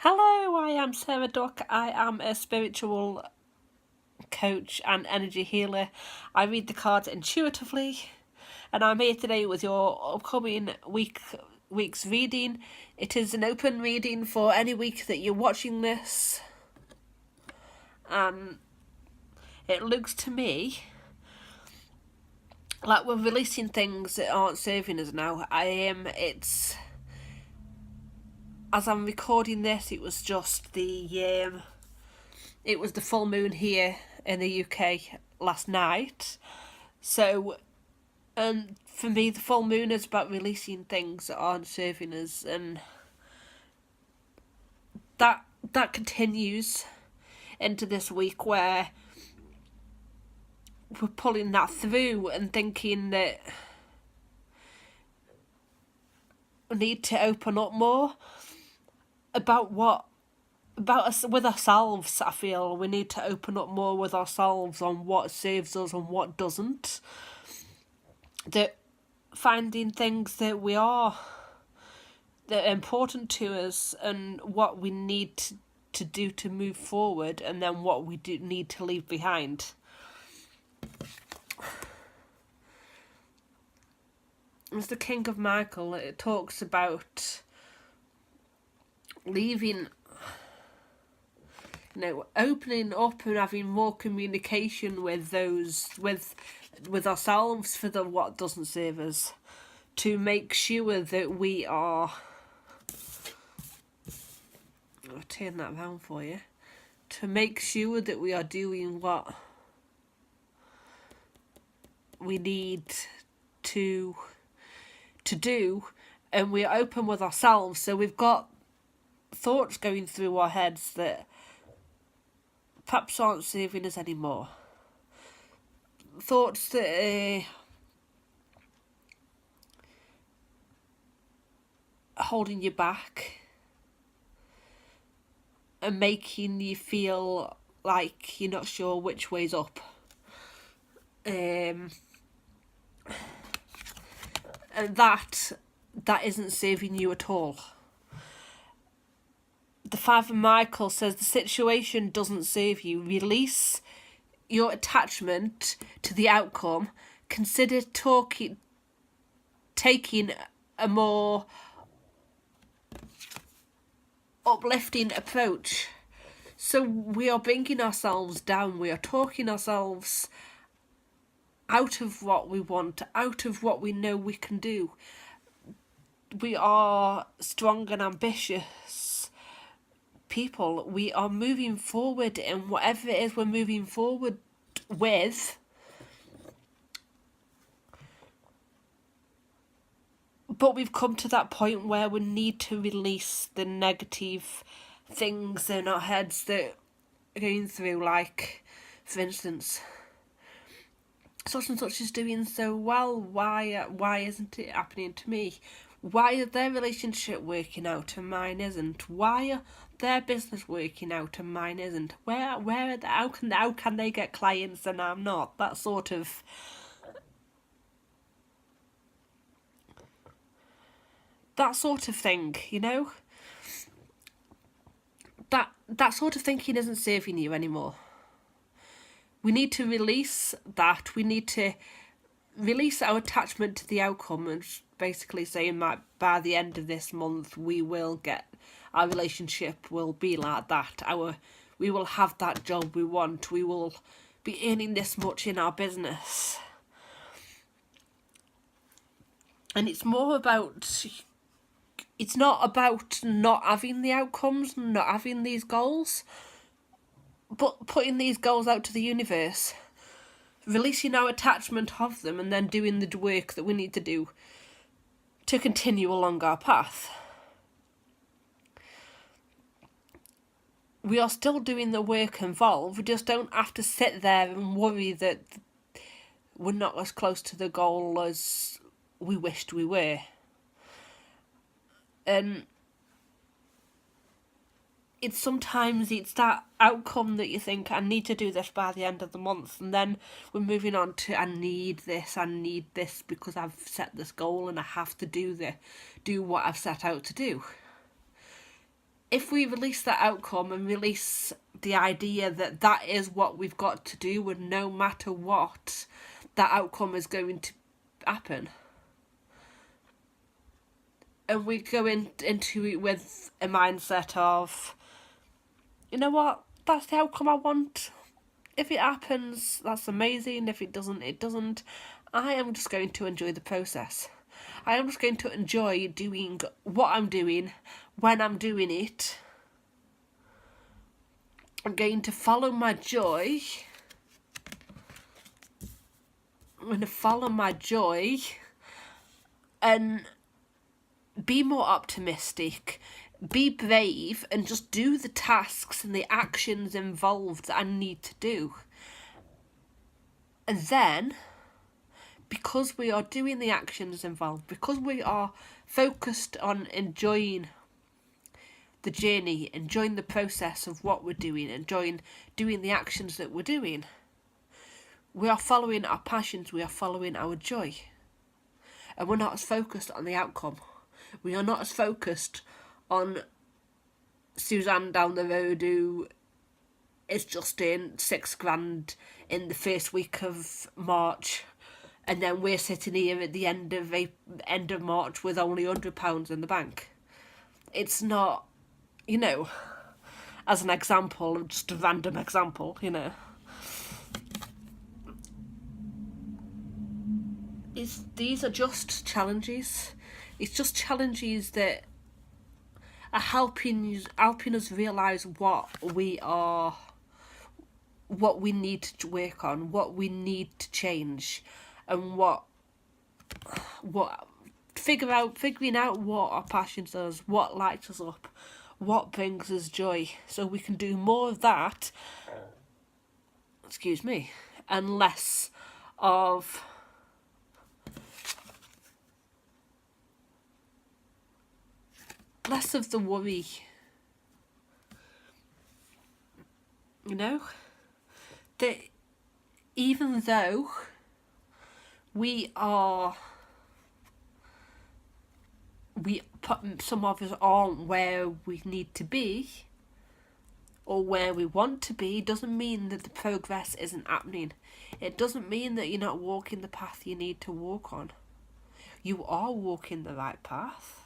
Hello, I am Sarah Duck. I am a spiritual coach and energy healer. I read the cards intuitively, and I'm here today with your upcoming week's reading. It is an open reading for any week that you're watching this, and it looks to me like we're releasing things that aren't serving us now. It's as I'm recording this, it was the full moon here in the UK last night. So, for me, the full moon is about releasing things that aren't serving us, and that continues into this week where we're pulling that through and thinking that we need to open up more about us with ourselves. I feel we need to open up more with ourselves on what serves us and what doesn't. That finding things that are important to us and what we need to do to move forward, and then what we do need to leave behind. As the King of Michael, it talks about leaving, opening up and having more communication with those, with ourselves for what doesn't serve us, to make sure that we are, I'll turn that around for you, to make sure that we are doing what we need to do, and we're open with ourselves. So we've got thoughts going through our heads that perhaps aren't serving us anymore. Thoughts that are holding you back and making you feel like you're not sure which way's up. And that isn't serving you at all. The Five of Michael says the situation doesn't serve you. Release your attachment to the outcome. Consider taking a more uplifting approach. So we are bringing ourselves down. We are talking ourselves out of what we want, out of what we know we can do. We are strong and ambitious people. We are moving forward in whatever it is we're moving forward with. But we've come to that point where we need to release the negative things in our heads that are going through, like, for instance, such and such is doing so well, why isn't it happening to me? Why is their relationship working out and mine isn't? Why are their business working out and mine isn't? How can they get clients and I'm not? That sort of thing, that sort of thinking isn't serving you anymore. We need to release that. We need to release our attachment to the outcome, and basically saying that by the end of this month our relationship will be like that. We will have that job we want. We will be earning this much in our business. And it's not about not having the outcomes, not having these goals, but putting these goals out to the universe, releasing our attachment of them, and then doing the work that we need to do to continue along our path. We are still doing the work involved. We just don't have to sit there and worry that we're not as close to the goal as we wished we were. And it's that outcome that you think, I need to do this by the end of the month, and then we're moving on to I need this because I've set this goal and I have to do what I've set out to do. if we release that outcome and release the idea that that is what we've got to do, and no matter what, that outcome is going to happen, and we go into it with a mindset of, you know what, that's the outcome I want. If it happens, that's amazing. If it doesn't, it doesn't. I am just going to enjoy the process. I am just going to enjoy doing what I'm doing when I'm doing it. I'm going to follow my joy. I'm going to follow my joy and be more optimistic, be brave, and just do the tasks and the actions involved that I need to do. And then, because we are doing the actions involved, because we are focused on enjoying the journey, enjoying the process of what we're doing, enjoying doing the actions that we're doing, we are following our passions, we are following our joy. And we're not as focused on the outcome. We are not as focused on Suzanne down the road who is just in $6,000 in the first week of March, and then we're sitting here at the end of March with only £100 in the bank. It's not, you know, as an example, just a random example, you know. These are just challenges. It's just challenges that are helping us realise what we need to work on, what we need to change, and figuring out what our passions are, what lights us up, what brings us joy, so we can do more of that, and less of the worry, you know, that even though some of us aren't where we need to be or where we want to be, doesn't mean that the progress isn't happening. It doesn't mean that you're not walking the path you need to walk on. You are walking the right path.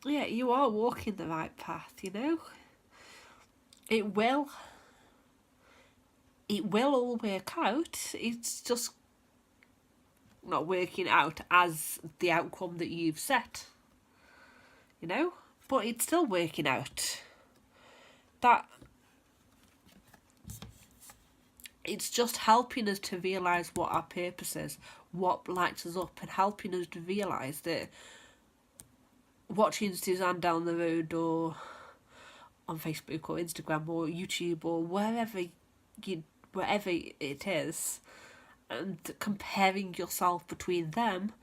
You are walking the right path, you know. It will all work out. It's just not working out as the outcome that you've set, you know, but it's still working out. That it's just helping us to realise what our purpose is, what lights us up, and helping us to realise that watching Suzanne down the road or on Facebook or Instagram or YouTube or wherever it is, and comparing yourself between them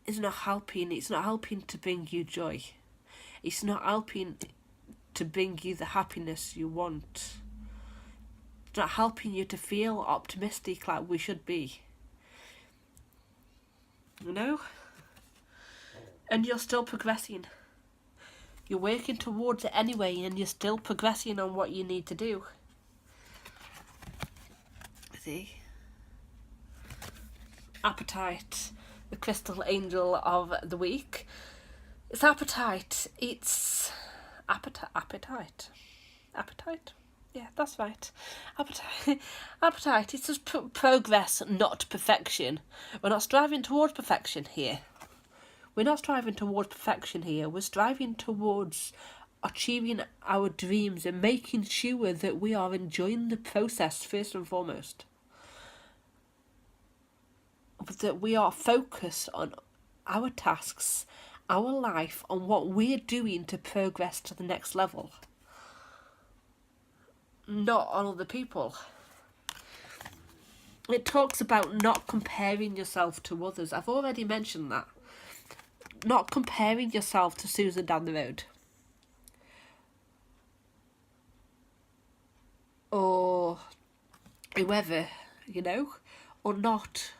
is not helping. It's not helping to bring you joy. It's not helping to bring you the happiness you want. It's not helping you to feel optimistic like we should be, you know. And you're still progressing. You're working towards it anyway, and you're still progressing on what you need to do. See? Appetite, the crystal angel of the week. It's appetite. It's appetite. Yeah, that's right. Appetite. It's just progress, not perfection. We're not striving towards perfection here. We're striving towards achieving our dreams and making sure that we are enjoying the process first and foremost. That we are focused on our tasks, our life, on what we're doing to progress to the next level. Not on other people. It talks about not comparing yourself to others. I've already mentioned that. Not comparing yourself to Susan down the road. Or whoever, you know. or not,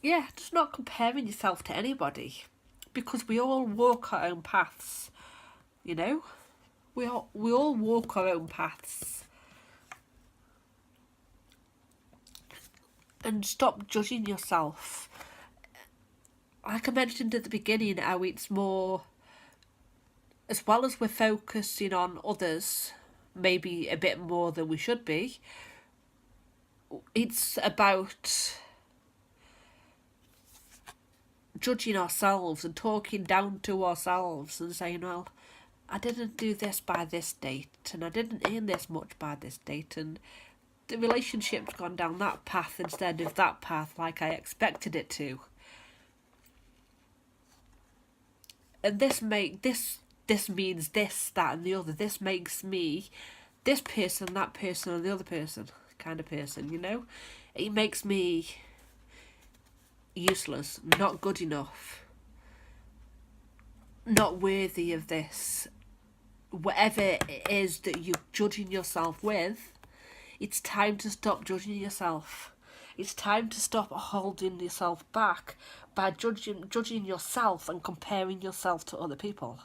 just not comparing yourself to anybody, because we all walk our own paths, you know? We all walk our own paths. And stop judging yourself. Like I mentioned at the beginning, how it's more, as well as we're focusing on others, maybe a bit more than we should be, it's about judging ourselves and talking down to ourselves and saying, well, I didn't do this by this date, and I didn't earn this much by this date, and the relationship's gone down that path instead of that path like I expected it to. And this means this, that and the other. This makes me this person, that person, and the other person kind of person, you know? It makes me useless, not good enough, not worthy of this. Whatever it is that you're judging yourself with, it's time to stop judging yourself. It's time to stop holding yourself back by judging yourself and comparing yourself to other people.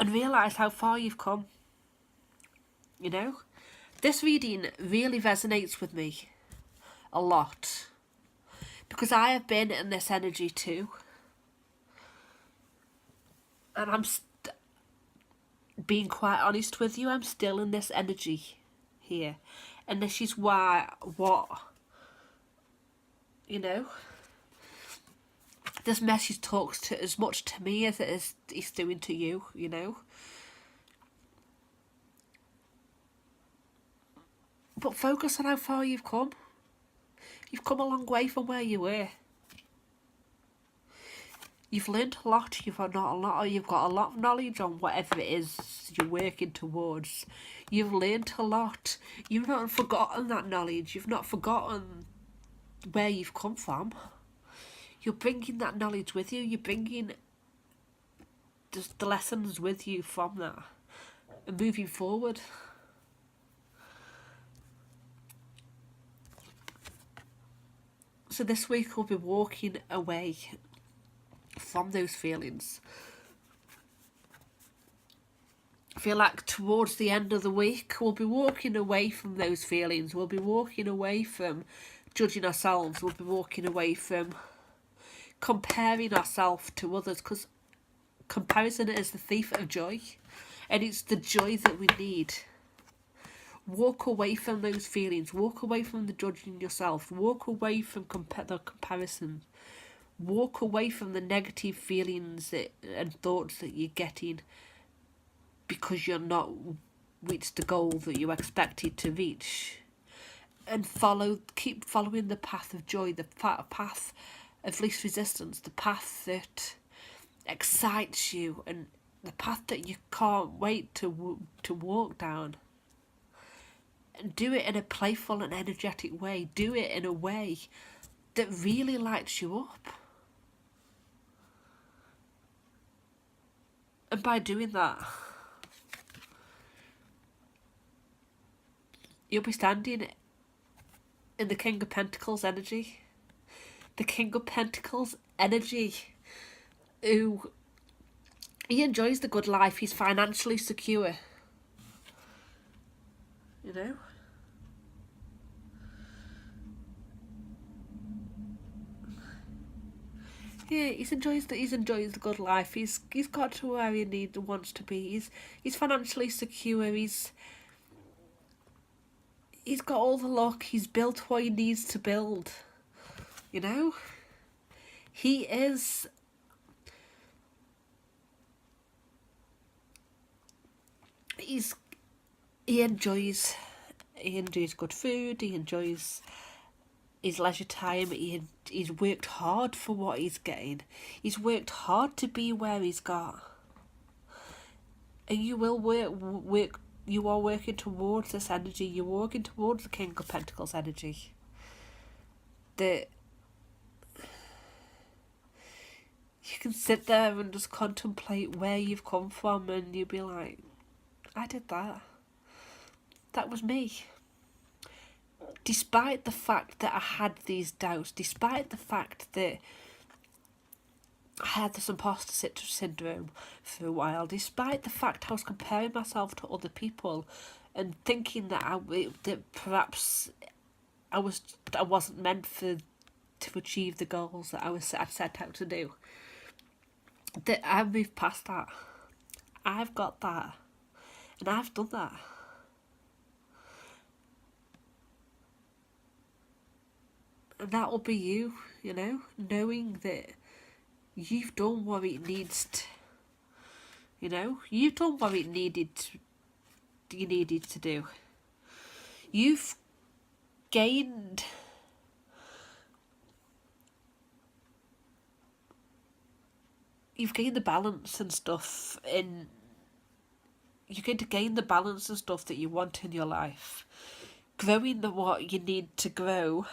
And realise how far you've come. You know? This reading really resonates with me a lot, because I have been in this energy too. And I'm being quite honest with you, I'm still in this energy here. And this is why, this message talks to as much to me as it is it's doing to you, you know. But focus on how far you've come. You've come a long way from where you were. You've learned a lot, you've got a lot of knowledge on whatever it is you're working towards. You've learned a lot. You've not forgotten that knowledge. You've not forgotten where you've come from. You're bringing that knowledge with you. You're bringing the lessons with you from that and moving forward. So this week we'll be walking away from those feelings. I feel like towards the end of the week we'll be walking away from those feelings. We'll be walking away from judging ourselves. We'll be walking away from comparing ourselves to others, because comparison is the thief of joy, and it's the joy that we need. Walk away from those feelings. Walk away from the judging yourself. Walk away from the comparison. Walk away from the negative feelings and thoughts that you're getting because you're not reached the goal that you expected to reach. And keep following the path of joy, the path of least resistance, the path that excites you, and the path that you can't wait to walk down. And do it in a playful and energetic way. Do it in a way that really lights you up. And by doing that, you'll be standing in the King of Pentacles energy. The King of Pentacles energy, he enjoys the good life. He's financially secure. You know? Yeah, he enjoys the good life. He's got to where he wants to be. He's financially secure. He's got all the luck. He's built what he needs to build. You know? He enjoys good food. He enjoys his leisure time. He's worked hard for what he's getting. He's worked hard to be where he's got. And you will work. You are working towards this energy. You're working towards the King of Pentacles energy. That you can sit there and just contemplate where you've come from, and you'll be like, I did that. That was me. Despite the fact that I had these doubts, despite the fact that I had this imposter syndrome for a while, despite the fact I was comparing myself to other people and thinking that that perhaps I wasn't meant to achieve the goals that I'd set out to do. That I moved past that. I've got that, and I've done that. And that will be you, knowing that you've done what it needs to, you've done what you needed to do. You've gained the balance and stuff you're going to gain the balance and stuff that you want in your life. Growing what you need to grow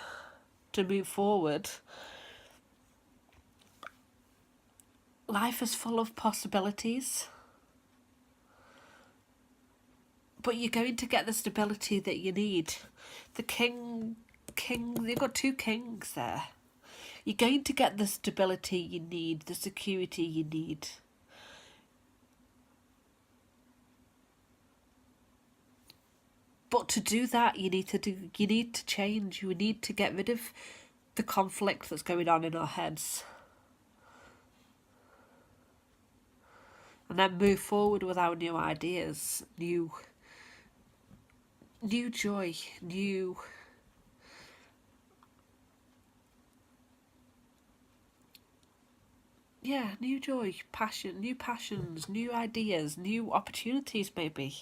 to move forward. Life is full of possibilities. But you're going to get the stability that you need. The king, you've got two kings there. You're going to get the stability you need, the security you need. But to do that, you need to change. You need to get rid of the conflict that's going on in our heads. And then move forward with our new ideas, new joy, new joy, new passions, new ideas, new opportunities maybe.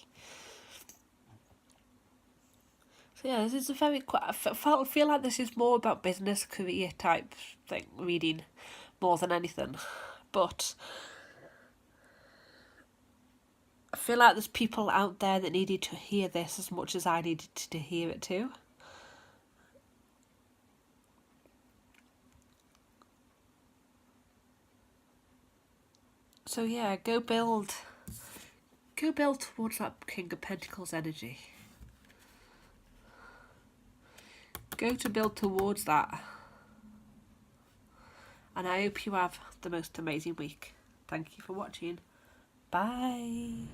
So yeah, this is a very I feel like this is more about business, career type thing, reading more than anything. But I feel like there's people out there that needed to hear this as much as I needed to hear it too. So yeah, go build towards that King of Pentacles energy. Go to build towards that. And I hope you have the most amazing week. Thank you for watching. Bye.